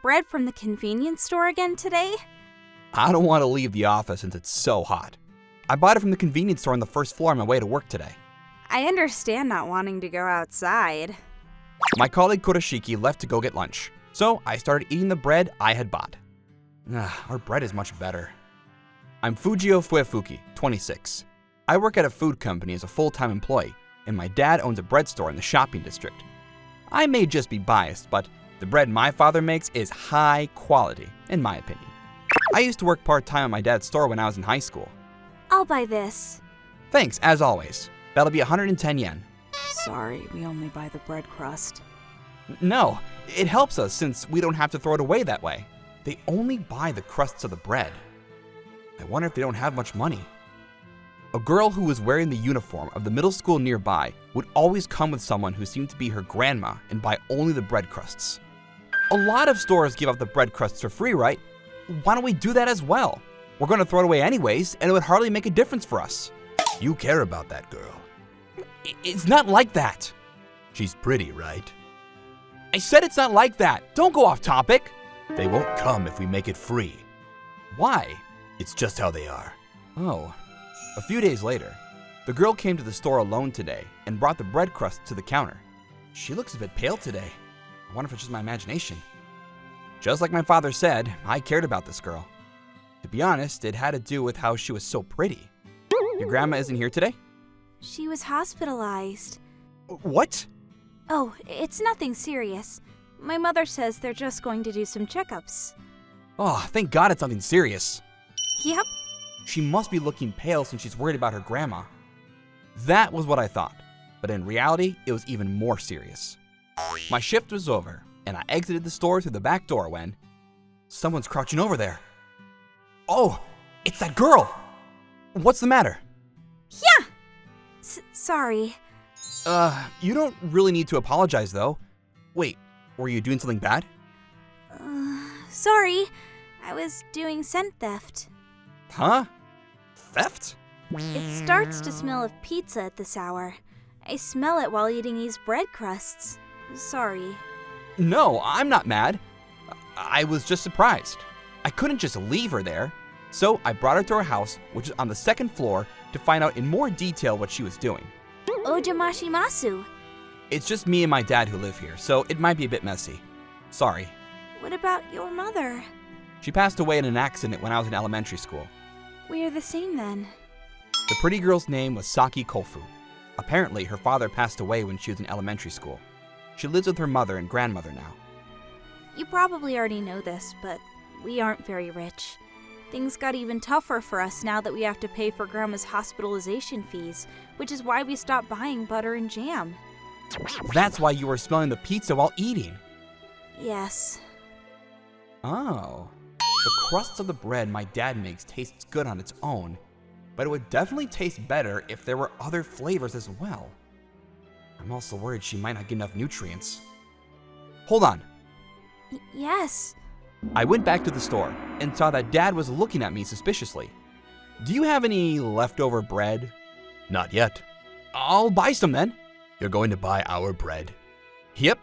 bread from the convenience store again today? I don't want to leave the office since it's so hot. I bought it from the convenience store on the first floor on my way to work today. I understand not wanting to go outside. My colleague Kurashiki left to go get lunch, so I started eating the bread I had bought. Our bread is much better. I'm Fujio Fuefuki, 26. I work at a food company as a full-time employee, and my dad owns a bread store in the shopping district. I may just be biased, but the bread my father makes is high quality, in my opinion. I used to work part-time at my dad's store when I was in high school. I'll buy this. Thanks, as always. That'll be 110 yen. Sorry, we only buy the bread crust. No, it helps us since we don't have to throw it away that way. They only buy the crusts of the bread. I wonder if they don't have much money. A girl who was wearing the uniform of the middle school nearby would always come with someone who seemed to be her grandma and buy only the bread crusts. A lot of stores give out the bread crusts for free, right? Why don't we do that as well? We're going to throw it away anyways, and it would hardly make a difference for us. You care about that girl. It's not like that. She's pretty, right? I said it's not like that. Don't go off topic. They won't come if we make it free. Why? It's just how they are. Oh. A few days later, the girl came to the store alone today and brought the bread crust to the counter. She looks a bit pale today. I wonder if it's just my imagination. Just like my father said, I cared about this girl. To be honest, it had to do with how she was so pretty. Your grandma isn't here today? She was hospitalized. What? Oh, it's nothing serious. My mother says they're just going to do some checkups. Oh, thank God it's nothing serious. Yep. She must be looking pale since she's worried about her grandma. That was what I thought, but in reality, it was even more serious. My shift was over, and I exited the store through the back door when someone's crouching over there. Oh, it's that girl! What's the matter? Yeah! Sorry. You don't really need to apologize, though. Wait, were you doing something bad? Sorry. I was doing scent theft. Huh? Theft? It starts to smell of pizza at this hour. I smell it while eating these bread crusts. Sorry. No, I'm not mad. I was just surprised. I couldn't just leave her there. So I brought her to her house, which is on the second floor, to find out in more detail what she was doing. Ojamashimasu. It's just me and my dad who live here, so it might be a bit messy. Sorry. What about your mother? She passed away in an accident when I was in elementary school. We're the same then. The pretty girl's name was Saki Kofu. Apparently, her father passed away when she was in elementary school. She lives with her mother and grandmother now. You probably already know this, but we aren't very rich. Things got even tougher for us now that we have to pay for Grandma's hospitalization fees, which is why we stopped buying butter and jam. That's why you were smelling the pizza while eating. Yes. Oh. The crust of the bread my dad makes tastes good on its own, but it would definitely taste better if there were other flavors as well. I'm also worried she might not get enough nutrients. Hold on. Yes. I went back to the store and saw that Dad was looking at me suspiciously. Do you have any leftover bread? Not yet. I'll buy some then. You're going to buy our bread? Yep.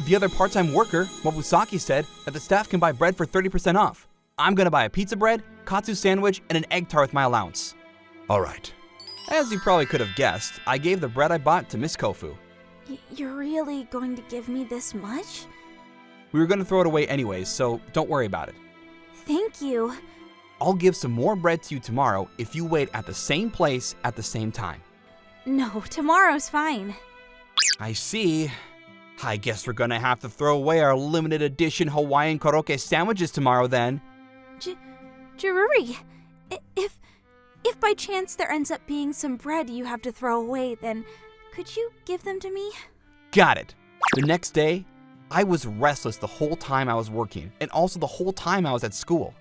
The other part-time worker, Mobusaki, said that the staff can buy bread for 30% off. I'm gonna buy a pizza bread, katsu sandwich, and an egg tart with my allowance. All right. As you probably could have guessed, I gave the bread I bought to Miss Kofu. You're really going to give me this much? We were gonna throw it away anyways, so don't worry about it. Thank you. I'll give some more bread to you tomorrow if you wait at the same place at the same time. No, tomorrow's fine. I see. I guess we're gonna have to throw away our limited edition Hawaiian karaoke sandwiches tomorrow then. Jaruri, if by chance there ends up being some bread you have to throw away, then could you give them to me? Got it. The next day, I was restless the whole time I was working, and also the whole time I was at school.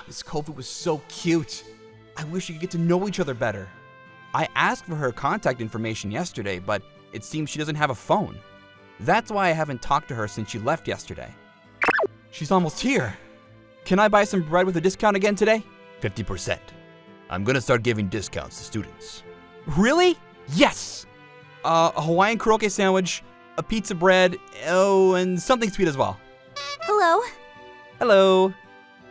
Miss Kofu was so cute. I wish we could get to know each other better. I asked for her contact information yesterday, but it seems she doesn't have a phone. That's why I haven't talked to her since she left yesterday. She's almost here. Can I buy some bread with a discount again today? 50%. I'm gonna start giving discounts to students. Really? Yes! A Hawaiian karaoke sandwich, a pizza bread, oh, and something sweet as well. Hello. Hello.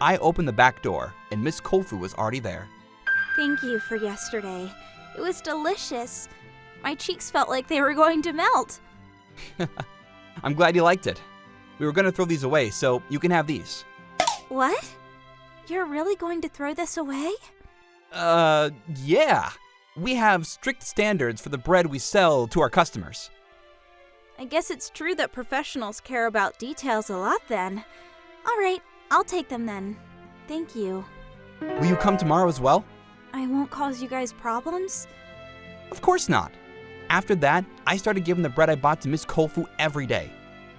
I opened the back door, and Miss Kofu was already there. Thank you for yesterday. It was delicious. My cheeks felt like they were going to melt. I'm glad you liked it. We were going to throw these away, so you can have these. What? You're really going to throw this away? Yeah. We have strict standards for the bread we sell to our customers. I guess it's true that professionals care about details a lot then. All right, I'll take them then. Thank you. Will you come tomorrow as well? I won't cause you guys problems? Of course not. After that, I started giving the bread I bought to Miss Kofu every day.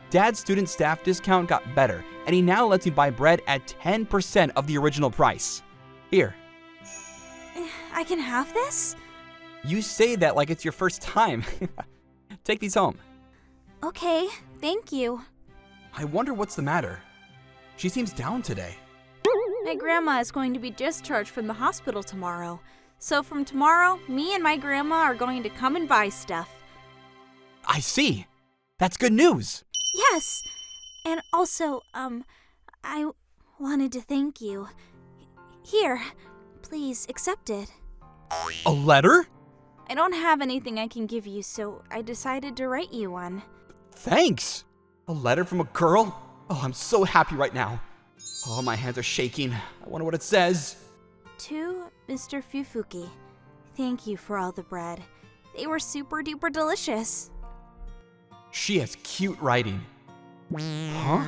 Dad's student staff discount got better, and he now lets me buy bread at 10% of the original price. Here. I can have this? You say that like it's your first time. Take these home. Okay, thank you. I wonder what's the matter. She seems down today. My grandma is going to be discharged from the hospital tomorrow. So from tomorrow, me and my grandma are going to come and buy stuff. I see. That's good news. Yes. And also, I wanted to thank you. Here, please accept it. A letter? I don't have anything I can give you, so I decided to write you one. Thanks. A letter from a girl? Oh, I'm so happy right now. Oh, my hands are shaking. I wonder what it says. To Mr. Fufuki, thank you for all the bread. They were super duper delicious. She has cute writing. Huh?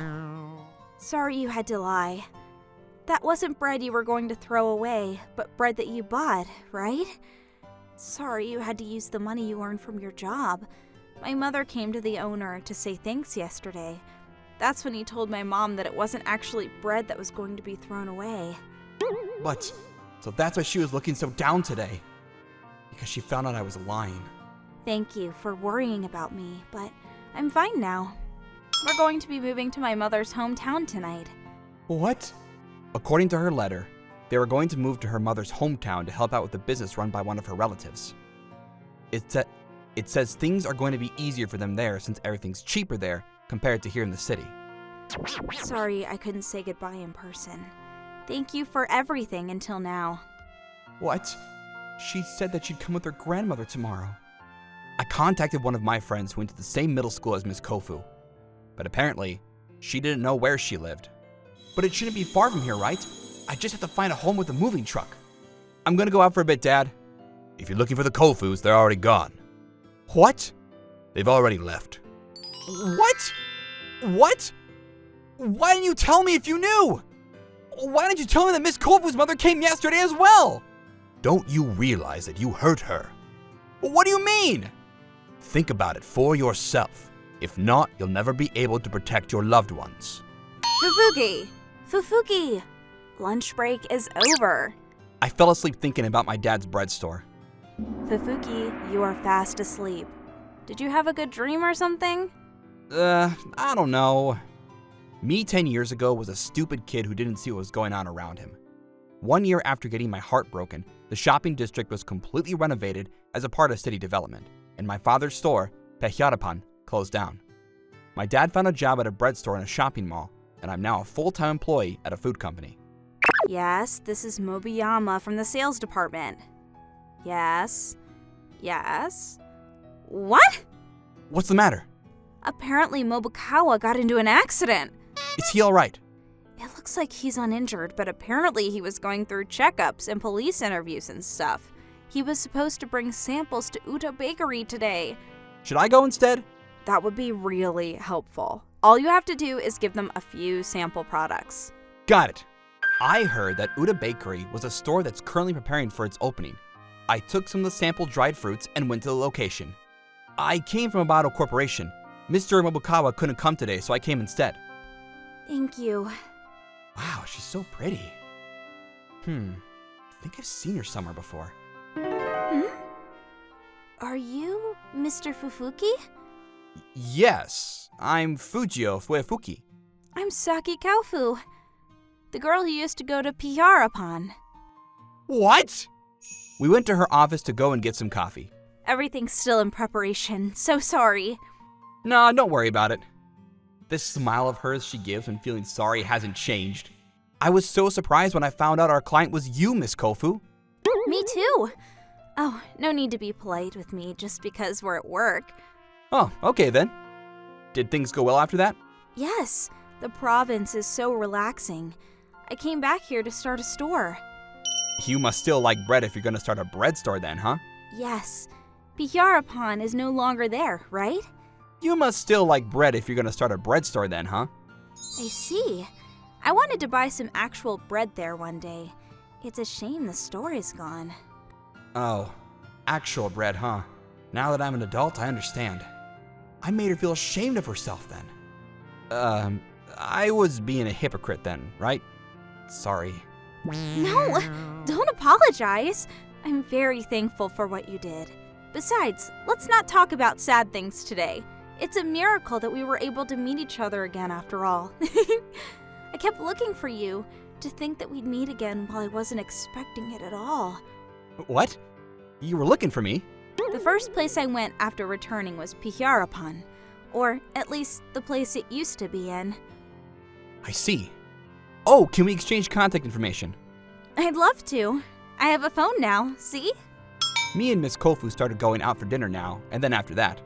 Sorry you had to lie. That wasn't bread you were going to throw away, but bread that you bought, right? Sorry you had to use the money you earned from your job. My mother came to the owner to say thanks yesterday. That's when he told my mom that it wasn't actually bread that was going to be thrown away. But, so that's why she was looking so down today. Because she found out I was lying. Thank you for worrying about me, but I'm fine now. We're going to be moving to my mother's hometown tonight. What? According to her letter, they were going to move to her mother's hometown to help out with the business run by one of her relatives. It says things are going to be easier for them there since everything's cheaper there compared to here in the city. Sorry I couldn't say goodbye in person. Thank you for everything until now. What? She said that she'd come with her grandmother tomorrow. I contacted one of my friends who went to the same middle school as Miss Kofu, but apparently, she didn't know where she lived. But it shouldn't be far from here, right? I just have to find a home with a moving truck. I'm gonna go out for a bit, Dad. If you're looking for the Kofus, they're already gone. What? They've already left. What? What? Why didn't you tell me if you knew? Why didn't you tell me that Miss Kofu's mother came yesterday as well? Don't you realize that you hurt her? What do you mean? Think about it for yourself. If not, you'll never be able to protect your loved ones. Fufuki! Lunch break is over. I fell asleep thinking about my dad's bread store. Fufuki, you are fast asleep. Did you have a good dream or something? I don't know. Me 10 years ago was a stupid kid who didn't see what was going on around him. 1 year after getting my heart broken, the shopping district was completely renovated as a part of city development, and my father's store, Pehyarapan, closed down. My dad found a job at a bread store in a shopping mall, and I'm now a full-time employee at a food company. Yes, this is Mobiyama from the sales department. Yes. Yes. What? What's the matter? Apparently Mobukawa got into an accident. Is he all right? It looks like he's uninjured, but apparently he was going through checkups and police interviews and stuff. He was supposed to bring samples to Uta Bakery today. Should I go instead? That would be really helpful. All you have to do is give them a few sample products. Got it. I heard that Uta Bakery was a store that's currently preparing for its opening. I took some of the sampled dried fruits and went to the location. I came from Abato Corporation. Mr. Mobukawa couldn't come today, so I came instead. Thank you. Wow, she's so pretty. I think I've seen her somewhere before. Are you Mr. Fufuki? Yes, I'm Fujio Fuefuki. I'm Saki Kaufu, the girl who used to go to Piharapan. What? We went to her office to go and get some coffee. Everything's still in preparation, so sorry. Nah, don't worry about it. This smile of hers she gives when feeling sorry hasn't changed. I was so surprised when I found out our client was you, Miss Kofu. Me too. Oh, no need to be polite with me just because we're at work. Oh, okay then. Did things go well after that? Yes, the province is so relaxing. I came back here to start a store. You must still like bread if you're gonna start a bread store then, huh? Yes, Pihyarapan is no longer there, right? You must still like bread if you're gonna start a bread store then, huh? I see. I wanted to buy some actual bread there one day. It's a shame the store is gone. Oh, actual bread, huh? Now that I'm an adult, I understand. I made her feel ashamed of herself then. I was being a hypocrite then, right? Sorry. No, don't apologize. I'm very thankful for what you did. Besides, let's not talk about sad things today. It's a miracle that we were able to meet each other again after all. I kept looking for you, to think that we'd meet again while I wasn't expecting it at all. What? You were looking for me? The first place I went after returning was Pihyarapan, or at least the place it used to be in. I see. Oh, can we exchange contact information? I'd love to. I have a phone now, see? Me and Miss Kofu started going out for dinner now, and then after that.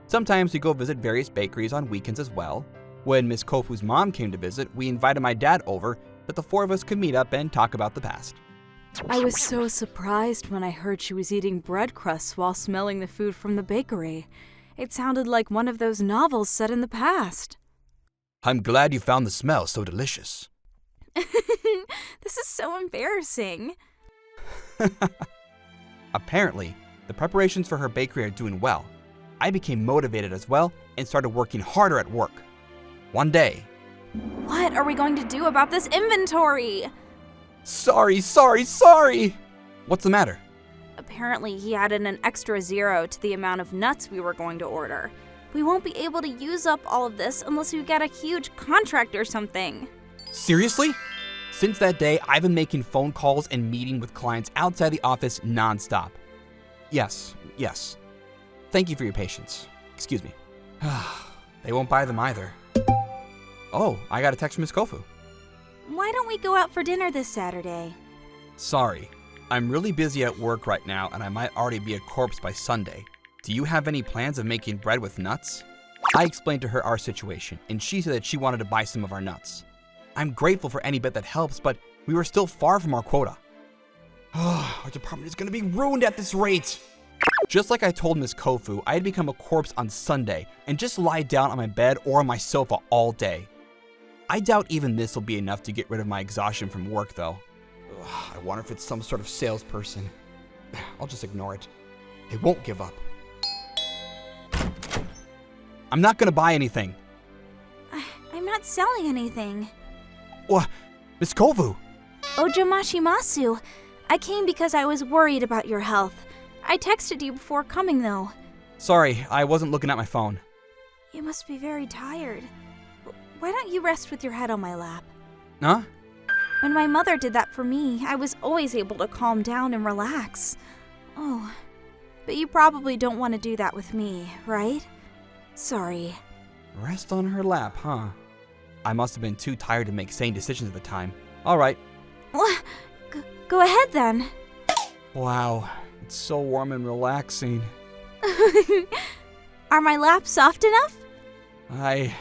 Sometimes we go visit various bakeries on weekends as well. When Miss Kofu's mom came to visit, we invited my dad over that the four of us could meet up and talk about the past. I was so surprised when I heard she was eating bread crusts while smelling the food from the bakery. It sounded like one of those novels set in the past. I'm glad you found the smell so delicious. This is so embarrassing. Apparently, the preparations for her bakery are doing well. I became motivated as well and started working harder at work. One day... What are we going to do about this inventory? Sorry! What's the matter? Apparently, he added an extra 0 to the amount of nuts we were going to order. We won't be able to use up all of this unless we get a huge contract or something. Seriously? Since that day, I've been making phone calls and meeting with clients outside the office nonstop. Yes. Thank you for your patience. Excuse me. They won't buy them either. Oh, I got a text from Miss Kofu. Why don't we go out for dinner this Saturday? Sorry, I'm really busy at work right now and I might already be a corpse by Sunday. Do you have any plans of making bread with nuts? I explained to her our situation and she said that she wanted to buy some of our nuts. I'm grateful for any bit that helps, but we were still far from our quota. Our department is gonna be ruined at this rate. Just like I told Miss Kofu, I had become a corpse on Sunday and just lie down on my bed or on my sofa all day. I doubt even this will be enough to get rid of my exhaustion from work though. I wonder if it's some sort of salesperson. I'll just ignore it. They won't give up. I'm not gonna buy anything. I'm not selling anything. What? Miss Kofu? Ojamashimasu. I came because I was worried about your health. I texted you before coming though. Sorry, I wasn't looking at my phone. You must be very tired. Why don't you rest with your head on my lap? Huh? When my mother did that for me, I was always able to calm down and relax. Oh, but you probably don't want to do that with me, right? Sorry. Rest on her lap, huh? I must have been too tired to make sane decisions at the time. All right. What? Go ahead then. Wow, it's so warm and relaxing. Are my laps soft enough? I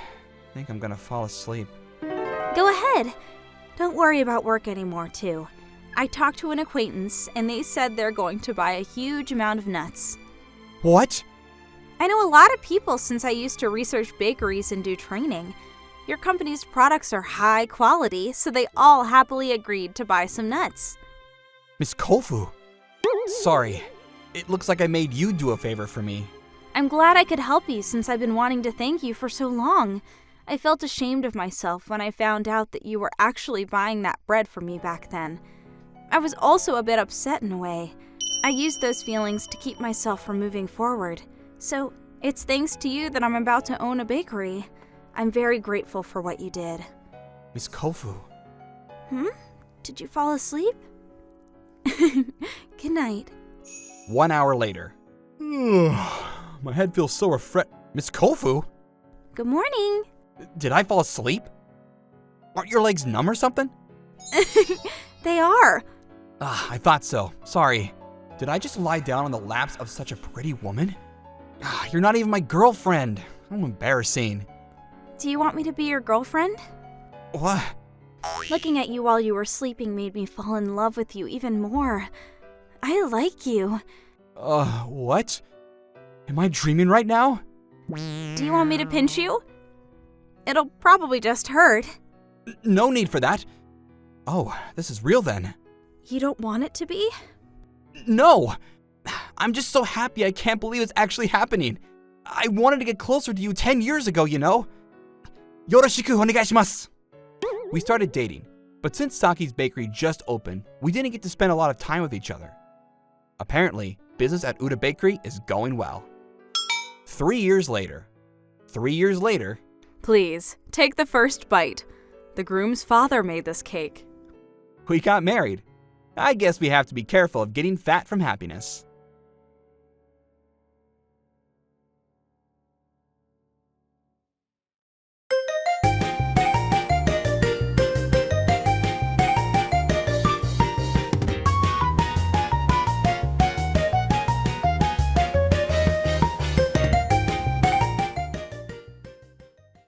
think I'm gonna fall asleep. Go ahead. Don't worry about work anymore, too. I talked to an acquaintance, and they said they're going to buy a huge amount of nuts. What? I know a lot of people since I used to research bakeries and do training. Your company's products are high quality, so they all happily agreed to buy some nuts. Miss Kofu? Sorry, it looks like I made you do a favor for me. I'm glad I could help you since I've been wanting to thank you for so long. I felt ashamed of myself when I found out that you were actually buying that bread for me back then. I was also a bit upset in a way. I used those feelings to keep myself from moving forward. So, it's thanks to you that I'm about to own a bakery. I'm very grateful for what you did. Miss Kofu. Did you fall asleep? Good night. 1 hour later. My head feels so refreshed. Miss Kofu? Good morning. Did I fall asleep? Aren't your legs numb or something? They are. I thought so. Sorry. Did I just lie down on the laps of such a pretty woman? You're not even my girlfriend. How embarrassing. Do you want me to be your girlfriend? What? Looking at you while you were sleeping made me fall in love with you even more. I like you. What? Am I dreaming right now? Do you want me to pinch you? It'll probably just hurt. No need for that. Oh, this is real then. You don't want it to be? No! I'm just so happy I can't believe it's actually happening. I wanted to get closer to you 10 years ago, you know? Yoroshiku onegaishimasu! We started dating, but since Saki's bakery just opened, we didn't get to spend a lot of time with each other. Apparently, business at Uda Bakery is going well. 3 years later. Please, take the first bite. The groom's father made this cake. We got married. I guess we have to be careful of getting fat from happiness.